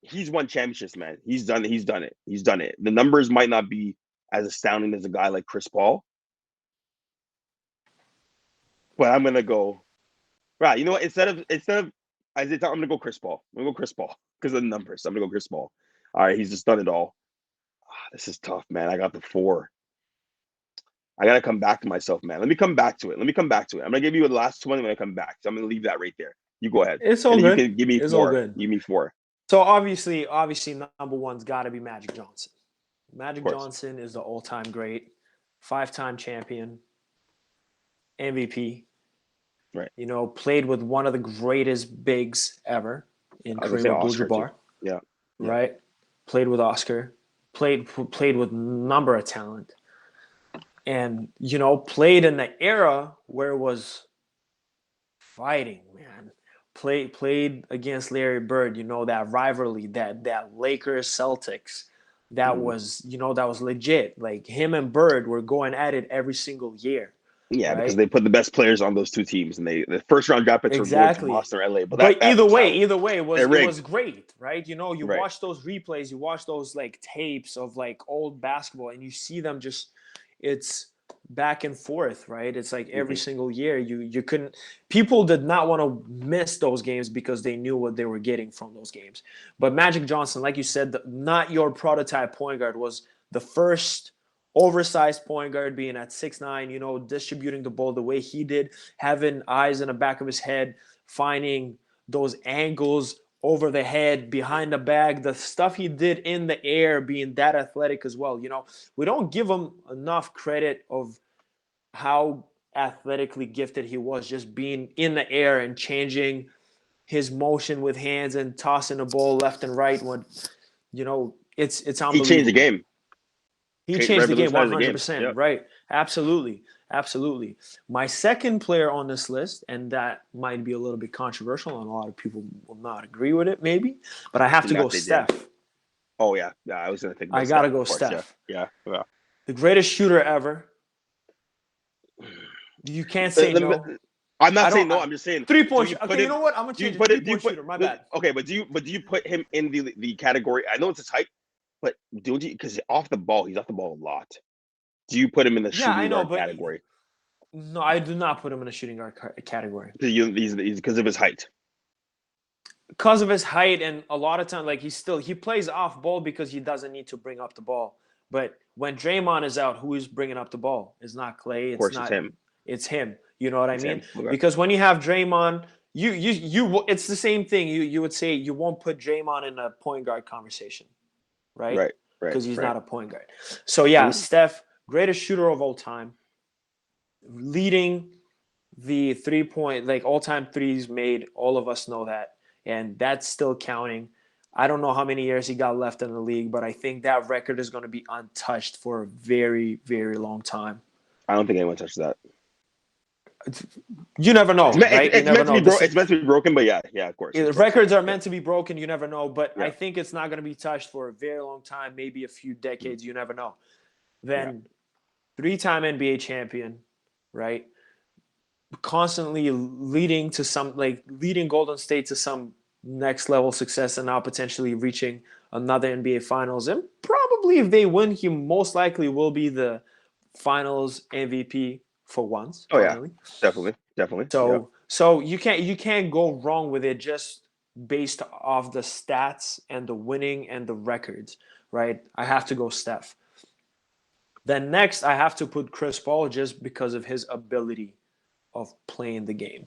He's won championships, man. He's done it. The numbers might not be as astounding as a guy like Chris Paul, but I'm gonna go. Right, you know what? Instead of Isaiah, I'm gonna go Chris Paul. I'm gonna go Chris Paul because of the numbers. I'm gonna go Chris Paul. All right, he's just done it all. This is tough, man. I got the 4. I gotta come back to myself, man. Let me come back to it. I'm gonna give you the last 20 when I come back. So I'm gonna leave that right there. You go ahead, It's and all then you good. can give me It's all 4. good. Give me 4, So obviously, number one's got to be Magic Johnson. of Magic course. Johnson is the all-time great, 5-time champion, MVP. Right. Played with one of the greatest bigs ever in I was gonna say Kareem Oscar too. Abdul-Jabbar. Yeah. Right. Played with Oscar. Played with number of talent, and played in the era where it was fighting, man. Played against Larry Bird, that rivalry, that Lakers Celtics, that was legit. Like him and Bird were going at it every single year, Yeah, because right? they put the best players on those 2 teams, and the first round draft picks were going to Exactly. Boston or LA. But But that was how either way, they're it was rigged. great, right? You Right. watch those replays, you watch those like tapes of like old basketball, and you see them just it's back and forth, right? It's like every single year you couldn't people did not want to miss those games because they knew what they were getting from those games. But Magic Johnson, like you said, not your prototype point guard was the first oversized point guard being at 6'9", distributing the ball the way he did, having eyes in the back of his head, finding those angles over the head, behind the bag, the stuff he did in the air, being that athletic as well. We don't give him enough credit of how athletically gifted he was, just being in the air and changing his motion with hands and tossing the ball left and right. When it's He changed the unbelievable. game. He changed the game Revolutionized the game. 100%, Yep. right? Absolutely. Absolutely. My second player on this list, and that might be a little bit controversial, and a lot of people will not agree with it, maybe, but I have Did to go not say Dame. Steph. Oh yeah, I was gonna think I about got to Steph, go of course. Steph. Yeah. The greatest shooter ever. You can't say no. I'm I not saying don't. no. I'm just saying. 3-point. You Okay, put you him? know what? I'm gonna Do you change it. put it? 3-point shooter. My bad. Okay, but do you put him in the category? I know it's his height, but don't you? Because off the ball, he's off the ball a lot. Do you put him in the Yeah, I shooting know, guard but category? no, I do not put him in a shooting guard category He's because of his height. because of his height, and a lot of time, like he plays off ball because he doesn't need to bring up the ball. But when Draymond is out, who is bringing up the ball? It's not Clay. Of It's course, it's not. him. It's him. You know what I It's mean? him. Okay. Because when you have Draymond, you it's the same thing. You would say you won't put Draymond in a point guard conversation, right? Right. Because he's Right. not a point guard. So yeah, Mhm. Steph, greatest shooter of all time, leading the 3-point, like all-time threes made. All of us know that. and that's still counting. I don't know how many years he got left in the league, but I think that record is going to be untouched for a very, very long time. I don't think anyone touched that. You never know, right? You It's never meant to be know. It's meant to be broken, but yeah, of course. Records are meant to be broken. You never know, but Yeah. I think it's not going to be touched for a very long time, maybe a few decades. You never know. Yeah. Then, three-time NBA champion, right? Constantly leading Golden State to some next level success, and now potentially reaching another NBA Finals. And probably, if they win, he most likely will be the Finals MVP for once. Oh yeah, Finally. definitely. Yeah. So you can't go wrong with it just based off the stats and the winning and the records, right? I have to go Steph. Then next, I have to put Chris Paul just because of his ability of playing the game.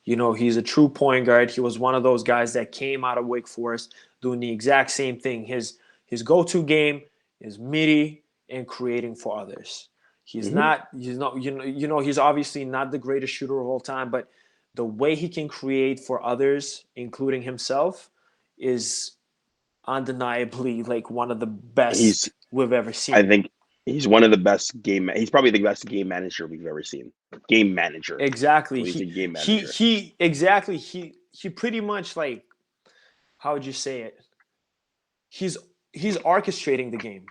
You know, he's a true point guard. He was one of those guys that came out of Wake Forest doing the exact same thing. His go-to game is midi and creating for others. He's not he's obviously not the greatest shooter of all time, but the way he can create for others, including himself, is undeniably like one of the He's best we've ever I seen. think he's one of the best game. He's probably the best game manager we've ever seen. Game manager. Exactly. So he's a game He manager. he exactly he pretty much like, how would you say it? He's orchestrating the game.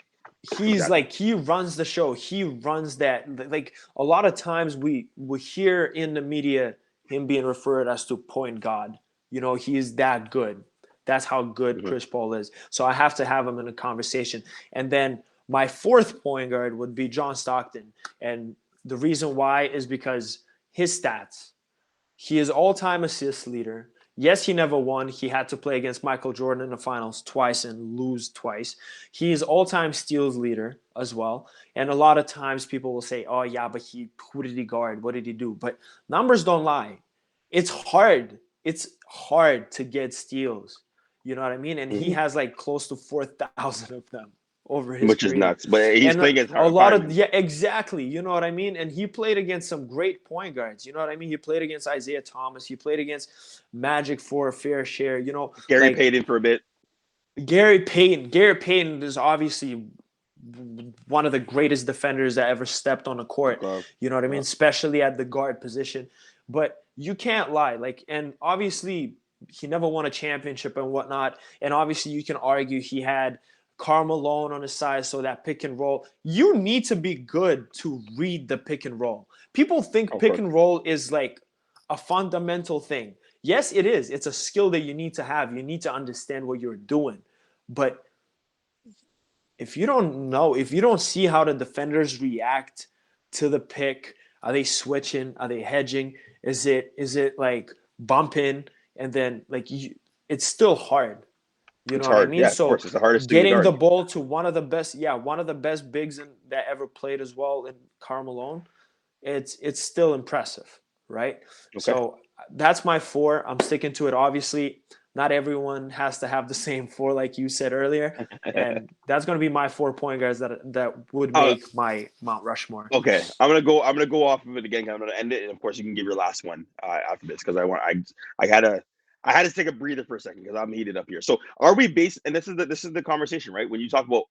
He's Exactly. like, he runs the show. He runs that. Like, a lot of times we hear in the media him being referred as to point god. You know, he is that good. That's how good Mhm. Chris Paul is. So I have to have him in a conversation. And then my fourth point guard would be John Stockton. And the reason why is because his stats. He is all-time assist leader. Yes, he never won. He had to play against Michael Jordan in the finals twice and lose twice. He is all-time steals leader as well. And a lot of times people will say, "Oh yeah, but who did he guard? What did he do?" But numbers don't lie. It's hard. It's hard to get steals. You know what I mean? And he Mhm. has like close to 4,000 of them over his Which is career. nuts. But he's And playing against a lot of, firemen. yeah, exactly. You know what I mean? And he played against some great point guards. You know what I mean? He played against Isaiah Thomas. He played against Magic for a fair share. You know, Gary like Payton for a bit. Gary Payton. Gary Payton is obviously one of the greatest defenders that ever stepped on the court. You know what I mean? Especially at the guard position. But you can't lie. Like, and obviously he never won a championship and whatnot. And obviously you can argue he had Karl Malone on his side, so that pick and roll. You need to be good to read the pick and roll. People think Of pick course. and roll is like a fundamental thing. Yes, it is. It's a skill that you need to have. You need to understand what you're doing. But if you don't know, if you don't see how the defenders react to the pick, are they switching? Are they hedging? Is it like bumping? And then like it's still hard. You know It's what I hard. mean? Yeah, of So course. It's the hardest thing to getting the guard. ball to one of the best bigs that ever played as well in Karl Malone, it's still impressive, right? Okay. So that's my four. I'm sticking to it. Obviously, not everyone has to have the same four, like you said earlier, and that's going to be my 4 point guards that would uh, make my Mount Rushmore. okay. I'm gonna go off of it again. I'm gonna end it, and of course you can give your last one after this because I had to take a breather for a second because I'm heated up here. So are we based? And this is the conversation, right? When you talk about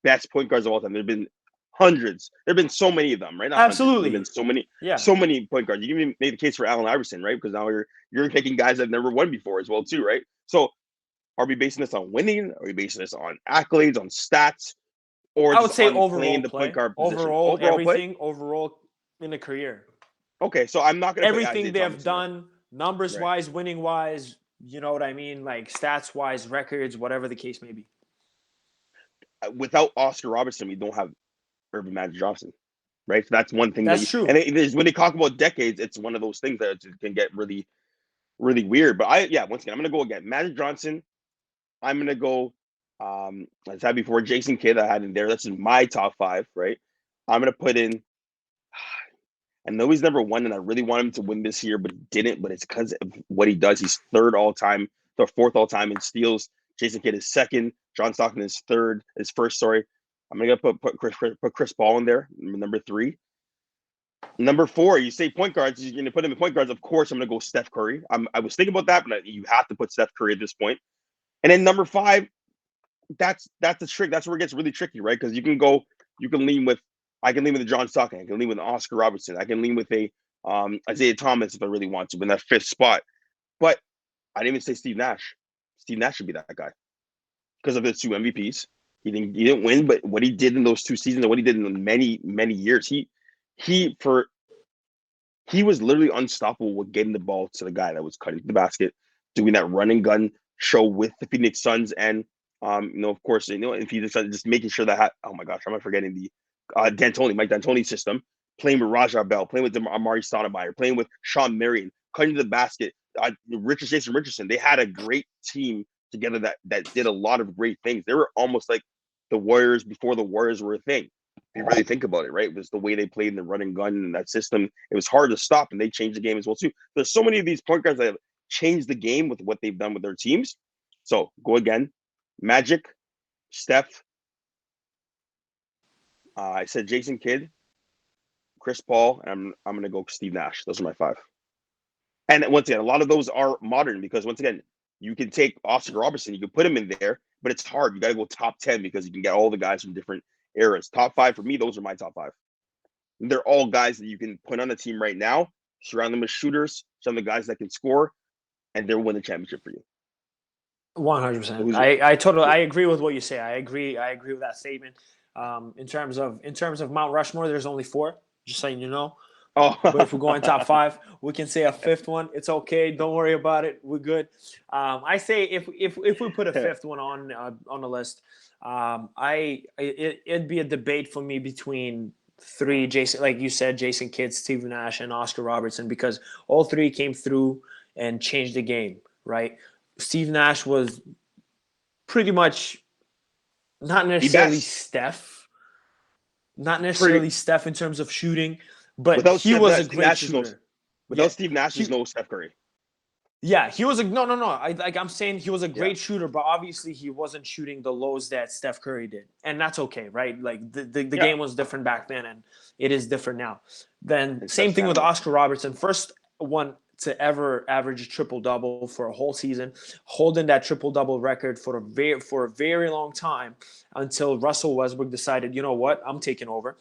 best point guards of all time, there've been hundreds. There've been so many of them, right? Not hundreds, but there've been Absolutely, yeah. so many point guards. You can even make the case for Allen Iverson, right? Because now you're picking guys that never won before as well, too, right? So are we basing this on winning? Are we basing this on accolades, on stats, or I would just say on overall playing the point play, guard position? overall Overall play? everything, overall in a career. Okay, so I'm not gonna put Everything Isaiah they have Thomas in there. done, numbers Right. wise, winning wise, you know what I mean? Like stats wise, records, whatever the case may be. Without Oscar Robertson, we don't have Urban Magic Johnson. Right. So that's one thing that That's you true. and when they talk about decades, it's one of those things that can get really, really weird. But once again, I'm gonna go again. Magic Johnson. I'm gonna go. As I had before, Jason Kidd. I had in there. That's in my top five. Right. I'm gonna put in. I know he's never won, and I really want him to win this year, but he didn't. But it's because of what he does. He's third all time, or fourth all time in steals. Jason Kidd is second. John Stockton is third. Is first. Sorry. I'm gonna put Chris Paul in there, number three. Number 4, you say point guards. You're going to put him in point guards. Of course, I'm going to go Steph Curry. I was thinking about that, but you have to put Steph Curry at this point. And then number 5, that's the trick. That's where it gets really tricky, right? Because you can lean with, I can lean with a John Stockton. I can lean with an Oscar Robertson. I can lean with a Isaiah Thomas if I really want to in that 5th spot. But I didn't even say Steve Nash. Steve Nash should be that guy because of his 2 MVPs. He didn't win, but what he did in those 2 seasons and what he did in many years, he for he was literally unstoppable with getting the ball to the guy that was cutting the basket, doing that run and gun show with the Phoenix Suns, and of course, in Phoenix Suns, just making sure that oh my gosh, am I forgetting the Mike D'Antoni system, playing with Raja Bell, playing with Amari Stoudemire, playing with Sean Marion, cutting to the basket, Jason Richardson. They had a great team together that did a lot of great things. They were almost like the Warriors before the Warriors were a thing. If you really think about it, right? It was the way they played in the run and gun and that system. It was hard to stop, and they changed the game as well too. There's so many of these point guards that have changed the game with what they've done with their teams. So go again, Magic, Steph. I said Jason Kidd, Chris Paul, and I'm gonna go Steve Nash. Those are my 5. And once again, a lot of those are modern because once again, you can take Oscar Robertson, you can put him in there, but it's hard. You got to go top 10 because you can get all the guys from different eras. Top 5 for me, those are my top 5. They're all guys that you can put on a team right now, surround them with shooters, some of the guys that can score, and they'll win the championship for you. 100%. So I agree with what you say. I agree with that statement. In terms of Mount Rushmore, there's only 4. Just saying, oh, But if we're going top 5, we can say a 5th one. It's okay. Don't worry about it. We're good. I say if we put a 5th one on the list, it'd be a debate for me between 3 Jason, like you said, Jason Kidd, Steve Nash, and Oscar Robertson, because all 3 came through and changed the game. Right? Steve Nash was pretty much not the necessarily best. Steph, not Pretty necessarily Steph in terms of shooting, but without he Steph, was a Steve great Nash is no shooter. Yeah, without Steve Nash is he no Steph Curry. yeah, he was a no. I'm saying he was a Yeah, great shooter, but obviously he wasn't shooting the lows that Steph Curry did, and that's okay, right? Like the yeah. game was different back then, and it is different now. Then And same Steph's thing with stamina. Oscar Robertson, first one to ever average a triple double for a whole season, holding that triple double record for a very long time until Russell Westbrook decided, you know what, I'm taking over,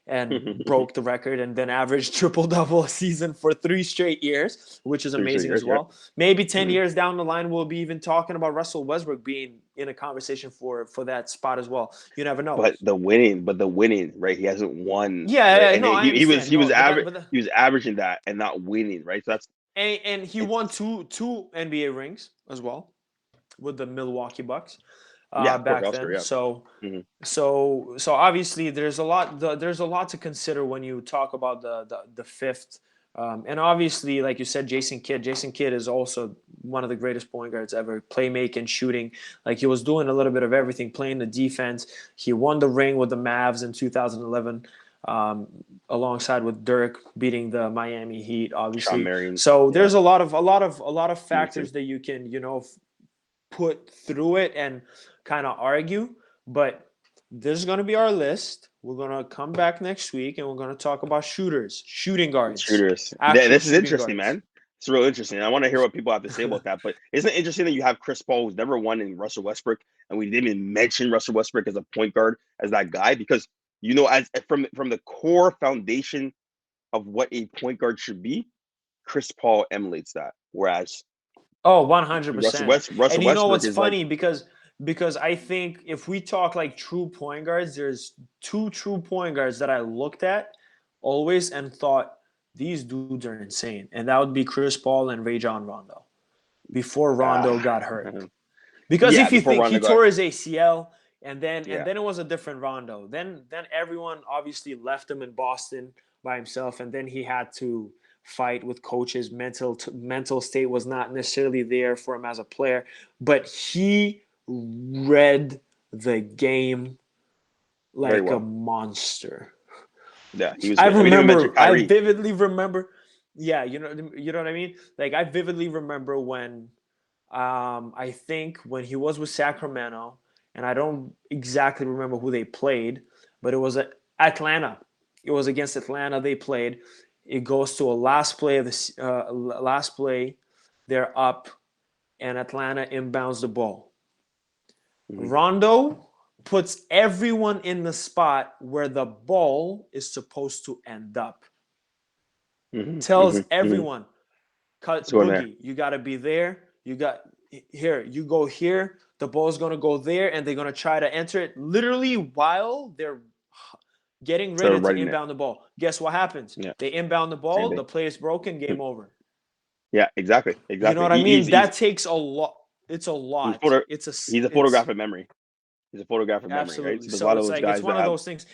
and broke the record and then averaged triple double a season for 3 straight years, which is 3 straight amazing years, as yeah. well. Maybe 10 Mhm. years down the line, we'll be even talking about Russell Westbrook being in a conversation for that spot as well. You never know. But the winning, right? He hasn't won, right? Yeah, And no, I he was understand. he was No, average he was averaging that and not winning, right? So that's and he it's won two NBA rings as well with the Milwaukee Bucks yeah, of course, back Oscar, then. yeah. So Hmm. so obviously there's a lot to consider when you talk about the 5th, and obviously, like you said, Jason Kidd is also one of the greatest point guards ever, playmaking, shooting. Like, he was doing a little bit of everything, playing the defense. He won the ring with the Mavs in 2011, um, alongside with Dirk, beating the Miami Heat, Sean obviously. Marion, So yeah, there's a lot of Phoenix too. factors that you can put through it and kind of argue. But this is going to be our list. We're going to come back next week and we're going to talk about shooting guards, Shooters. actual This is shooting interesting, guards. man. It's real interesting. I want to hear what people have to say about that. But isn't it interesting that you have Chris Paul, who's never won, in Russell Westbrook, and we didn't even mention Russell Westbrook as a point guard, as that guy, because as from the core foundation of what a point guard should be, Chris Paul emulates that. Whereas Oh, Russell 100%. West Russell And you know Westbrook what's is like, funny? Because I think if we talk like true point guards, there's 2 true point guards that I looked at always and thought these dudes are insane. And that would be Chris Paul and Rajon Rondo before Rondo uh, got hurt. Because yeah, if you before think, he Rondo got, tore his ACL, and yeah, then it was a different Rondo. Then everyone obviously left him in Boston by himself, and then he had to fight with coaches. Mental state was not necessarily there for him as a player, but he read the game very like a well. monster. Yeah, he was great. We didn't even mention I Kyrie. vividly remember. Yeah, you know what I mean. Like, I vividly remember when, I think when he was with Sacramento, and I don't exactly remember who they played, but it was Atlanta. It was against Atlanta. They played. It goes to a last play of the last play. They're up, and Atlanta inbounds the ball. Mhm. Rondo puts everyone in the spot where the ball is supposed to end up. Mhm. Tells Mhm. Mhm. everyone, cut Let's go in there. Boogie, you got to be there. You got here, you go here. The ball's going to go there, and they're going to try to enter it literally while they're getting So ready to running it. inbound the ball. Guess what happens? Yeah. They inbound the Same ball, thing. the play is broken, game over. Yeah. Exactly. You know Exactly. what I mean? He's That takes a lot. It's a he's lot. photo. It's a He's a it's photographic memory. He's a photographic memory, right? absolutely. So there's a So lot of it's those like it's guys one that of have. those things.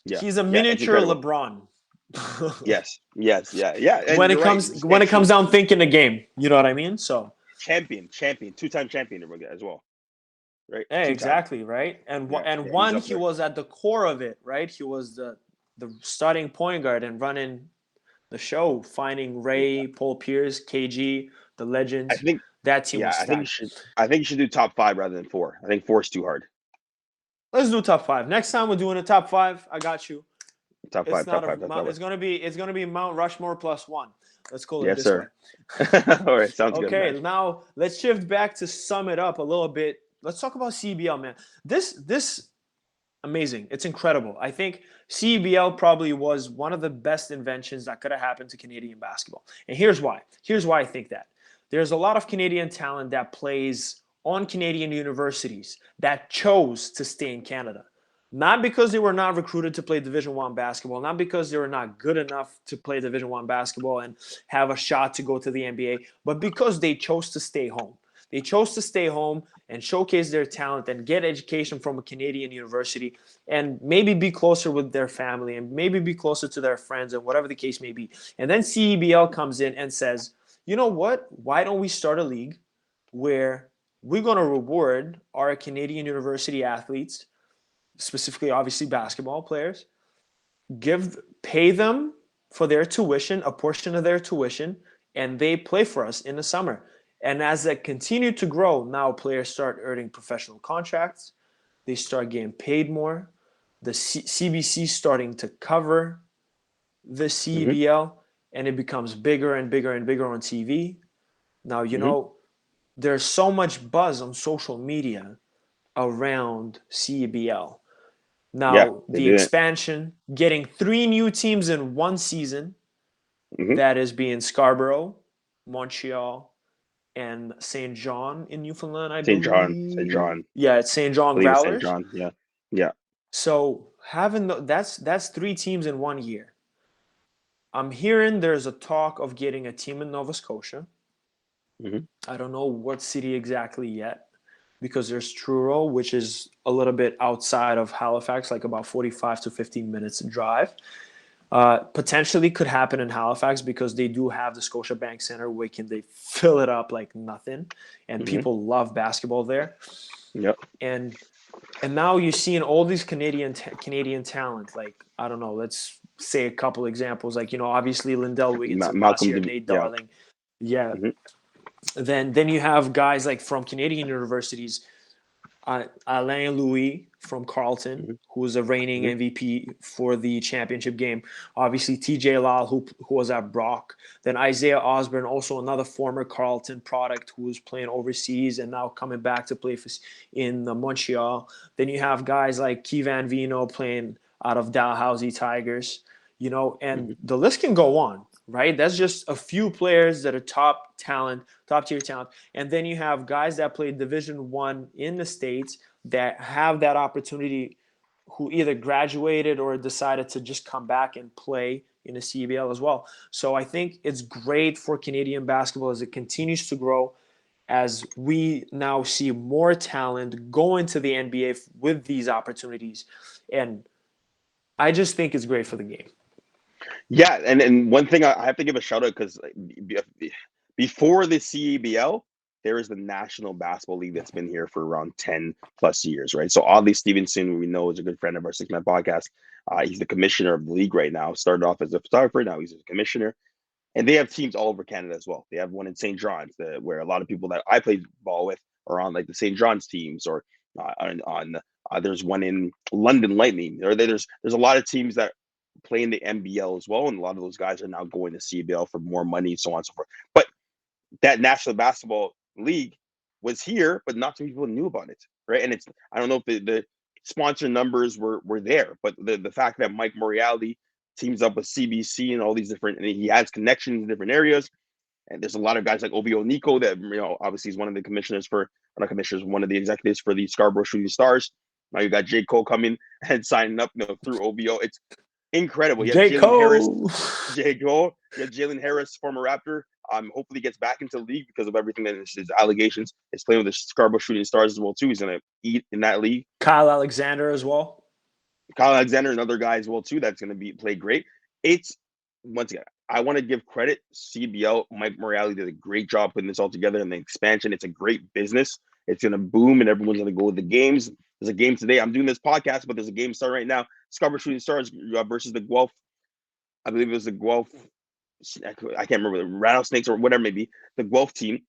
Yeah. He's a Yeah. It's miniature incredible. LeBron. Yes. Yes. Yeah. Yeah. And when you're it right. comes when And it comes down thinking the game, you know what I mean? So champion, two-time champion as well, right? yeah, 2 time. exactly, right. And Yeah. and Yeah. He's one, up he there. was at the core of it, right? He was the starting point guard and running the show, finding Yeah. Ray, Paul Pierce, KG, the I legends. think. That team Yeah. was I think you stacked. should. I think you should do top five rather than four. I think four is too hard. Let's do top five. Next time we're doing a top five. I got you. Top It's five. not Top a. five. Top five. It's gonna be Mount Rushmore plus one. Let's call it Yes, this way. sir. All right. Sounds good, man. Okay, now let's shift back to sum it up a little bit. Let's talk about CBL, man. This amazing. It's incredible. I think CEBL probably was one of the best inventions that could have happened to Canadian basketball. And here's why. Here's why I think that. There's a lot of Canadian talent that plays on Canadian universities that chose to stay in Canada. Not because they were not recruited to play Division 1 basketball, not because they were not good enough to play Division 1 basketball and have a shot to go to the NBA, but because they chose to stay home. They chose to stay home and showcase their talent and get education from a Canadian university and maybe be closer with their family and maybe be closer to their friends and whatever the case may be. And then CEBL comes in and says, you know what? Why don't we start a league where we're going to reward our Canadian university athletes, specifically, obviously, basketball players, pay them for their tuition, a portion of their tuition, and they play for us in the summer. And as that continued to grow, now players start earning professional contracts. They start getting paid more. The CBC starting to cover the Hmm. CEBL, and it becomes bigger and bigger and bigger on TV. Now, Hmm. there's so much buzz on social media around CEBL. Yeah. Now, They the did it. expansion, getting three new teams in one season, Hmm. that is being Scarborough, Montreal, and St. John in Newfoundland, I St. John. St. believe. John. Yeah, it's St. I John believe it's St. Growlers. John. Yeah. Yeah. So that's three teams in one year. I'm hearing there's a talk of getting a team in Nova Scotia. Hmm. I don't know what city exactly yet because there's Truro, which is a little bit outside of Halifax, like about 45 to 15 minutes drive. Potentially could happen in Halifax because they do have the Scotiabank Center where can they fill it up like nothing, and Hmm. people love basketball there. Yep. And now you're seeing all these Canadian talent. Like I don't know, let's say a couple examples. Like obviously Lindell Wigginton last Malcolm. year, Nate Yeah. Darling. Yeah. Hmm. Then you have guys like from Canadian universities, Alain Louis from Carleton, Hmm. who was a reigning Hmm. MVP for the championship game. Obviously, TJ Lyle, who was at Brock. Then Isaiah Osborne, also another former Carleton product who was playing overseas and now coming back to play in Montreal. Then you have guys like Kevan Vino playing out of Dalhousie Tigers, and Hmm. the list can go on, right? That's just a few players that are top tier talent. And then you have guys that play Division 1 in the States that have that opportunity who either graduated or decided to just come back and play in the CEBL as well. So I think it's great for Canadian basketball as it continues to grow, as we now see more talent go into the NBA with these opportunities. And I just think it's great for the game. Yeah, and one thing I have to give a shout out because before the CEBL, there is the National Basketball League that's been here for around 10 plus years, right? So Audley Stevenson, who we know is a good friend of our Six Man podcast, he's the commissioner of the league right now. Started off as a photographer, now he's a commissioner, and they have teams all over Canada as well. They have one in St. John's, where a lot of people that I played ball with are on like the St. John's teams or on There's one in London Lightning. There's a lot of teams that play in the NBL as well, and a lot of those guys are now going to CBL for more money, so on and so forth. But that National Basketball League was here, but not too many people knew about it, right? And it's I don't know if the sponsor numbers were there, but the fact that Mike Moriarty teams up with CBC and all these different, and he has connections in different areas. And there's a lot of guys like Ovio Nico that obviously is one of the commissioners for not commissioners, one of the executives for the Scarborough Shooting Stars. Now you got J. Cole coming and signing up through OVO. It's incredible. You have J. Jalen Harris, Cole. J. Cole. You have Jalen Harris, former Raptor. Hopefully gets back into the league because of everything that his allegations. He's playing with the Scarborough Shooting Stars as well too. He's gonna eat in that league. Kyle Alexander as well. Kyle Alexander, another guy as well too. That's gonna play great. It's once again, I want to give credit. CBL, Mike Morale did a great job putting this all together and the expansion. It's a great business. It's going to boom and everyone's going to go to the games. There's a game today. I'm doing this podcast, but there's a game starting right now. Scarborough Shooting Stars versus the Guelph. I believe it was the Guelph. I can't remember the Rattlesnakes or whatever it may be. The Guelph team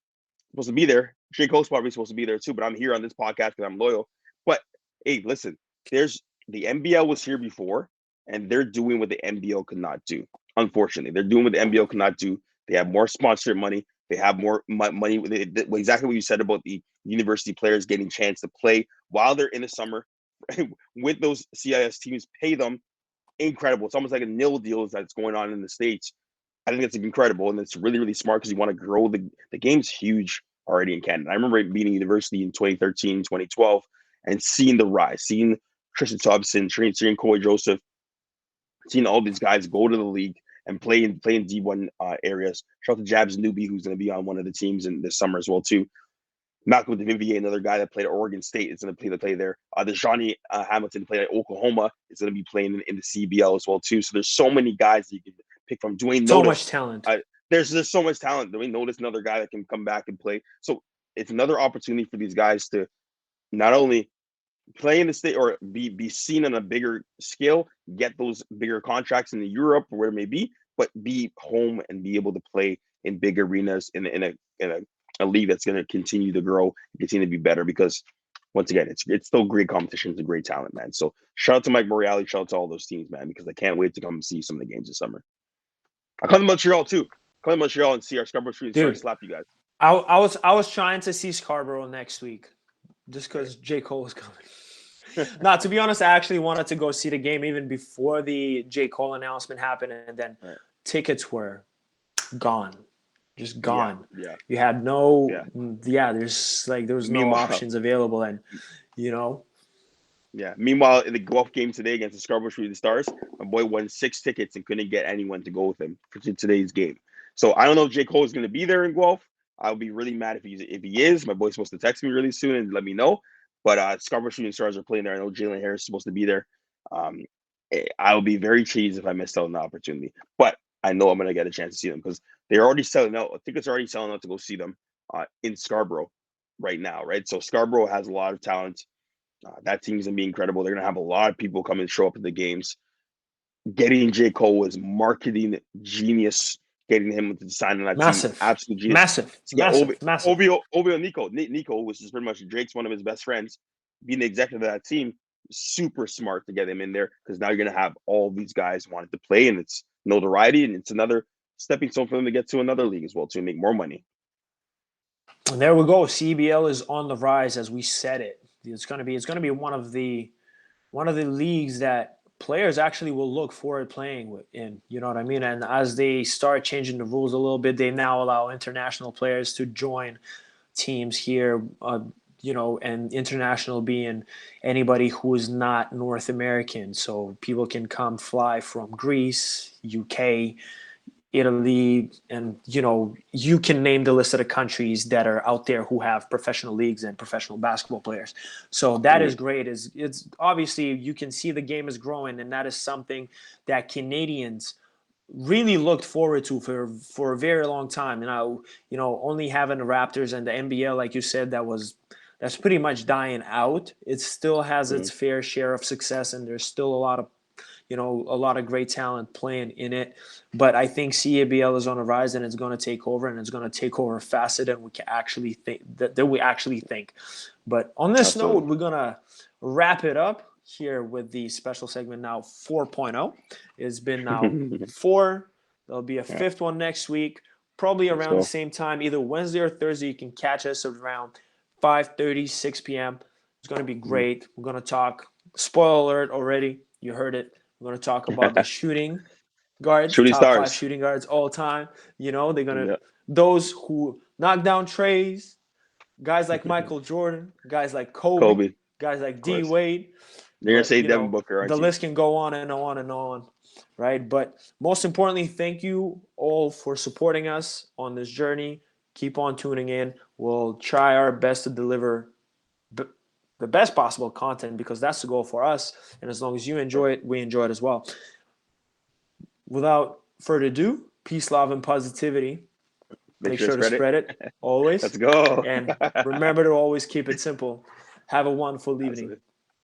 supposed to be there. J. Cole's probably supposed to be there too, but I'm here on this podcast because I'm loyal. But hey, listen, there's the NBL was here before, and they're doing what the NBL could not do. Unfortunately, they're doing what the NBL cannot do. They have more sponsored money. They have more money. Exactly what you said about the university players getting a chance to play while they're in the summer with those CIS teams. Pay them incredible. It's almost like a nil deal that's going on in the States. I think it's incredible, and it's really, really smart because you want to grow the game's huge already in Canada. I remember being in university in 2013, 2012, and seeing the rise, seeing Tristan Thompson, seeing Corey Joseph, seeing all these guys go to the league and play in D1 areas. Shout out to Jabs Newby, who's going to be on one of the teams in this summer as well too. Malcolm DeVivier, another guy that played at Oregon State, is going to play there. The Johnny Hamilton played at Oklahoma is going to be playing in the CBL as well too. So there's so many guys that you can pick from. Dwayne So Notice, much talent. There's just so much talent. Dwayne Notice, another guy that can come back and play. So it's another opportunity for these guys to not only play in the state or be seen on a bigger scale, get those bigger contracts in Europe or where it may be, but be home and be able to play in big arenas in a league that's going to continue to grow and continue to be better because once again, it's still great competition. It's a great talent, man. So shout out to Mike Morale, shout out to all those teams, man, because I can't wait to come and see some of the games this summer. I come to Montreal too. Come to Montreal and see our Scarborough Shooting Stars slap you guys. I was trying to see Scarborough next week just because J. Cole was coming. No, to be honest, I actually wanted to go see the game even before the J. Cole announcement happened, and then tickets were gone, just gone. Yeah. You had no, there was no options available, and Yeah. Meanwhile, in the Guelph game today against the Scarborough Shooting Stars, my boy won 6 tickets and couldn't get anyone to go with him for today's game. So I don't know if J. Cole is going to be there in Guelph. I'll be really mad if he is. My boy's supposed to text me really soon and let me know. But Scarborough Shooting Stars are playing there. I know Jalen Harris is supposed to be there. I will be very cheesed if I missed out on the opportunity. But I know I'm going to get a chance to see them because they're already selling out. Tickets are already selling out to go see them in Scarborough right now, right? So Scarborough has a lot of talent. That team's going to be incredible. They're going to have a lot of people come and show up at the games. Getting J. Cole was marketing genius. Getting him to sign on that team, absolute genius. Massive. Ovio Nico. Nico, which is pretty much Drake's one of his best friends, being the executive of that team, super smart to get him in there because now you're going to have all these guys wanting to play, and it's notoriety, and it's another stepping stone for them to get to another league as well to make more money. And there we go. CEBL is on the rise, as we said it. It's going to be one of the leagues that players actually will look forward playing in, you know what I mean? And as they start changing the rules a little bit, they now allow international players to join teams here, and international being anybody who is not North American. So people can come fly from Greece, UK, Italy, and you can name the list of the countries that are out there who have professional leagues and professional basketball players. So that is great. It's obviously you can see the game is growing, and that is something that Canadians really looked forward to for a very long time. And only having the Raptors and the NBL, like you said, that's pretty much dying out. It still has its fair share of success, and there's still a lot of great talent playing in it. But I think CEBL is on the rise, and it's going to take over, and it's going to take over faster than we can actually think. But on this Absolutely. note, we're going to wrap it up here with the special segment now 4.0. It's been now 4. There'll be a Yeah. 5th one next week, probably Let's around the go. same time, either Wednesday or Thursday. You can catch us around 5:30, 6 p.m. It's going to be great. We're going to talk, spoiler alert already, you heard it. We're going to talk about the shooting guards, Shooting top 5 stars. shooting guards all time. You know, they're going to, Yeah. those who knock down treys, guys like Michael Jordan, guys like Kobe, Kobe, guys of like D course. Wade. You're gonna But, say Devin Booker, aren't the you? list can go on and on and on, right? But most importantly, thank you all for supporting us on this journey. Keep on tuning in. We'll try our best to deliver the best possible content because that's the goal for us. And as long as you enjoy it, we enjoy it as well. Without further ado, peace, love, and positivity. Make sure to spread it always. Let's go. And remember to always keep it simple. Have a wonderful evening. Absolutely.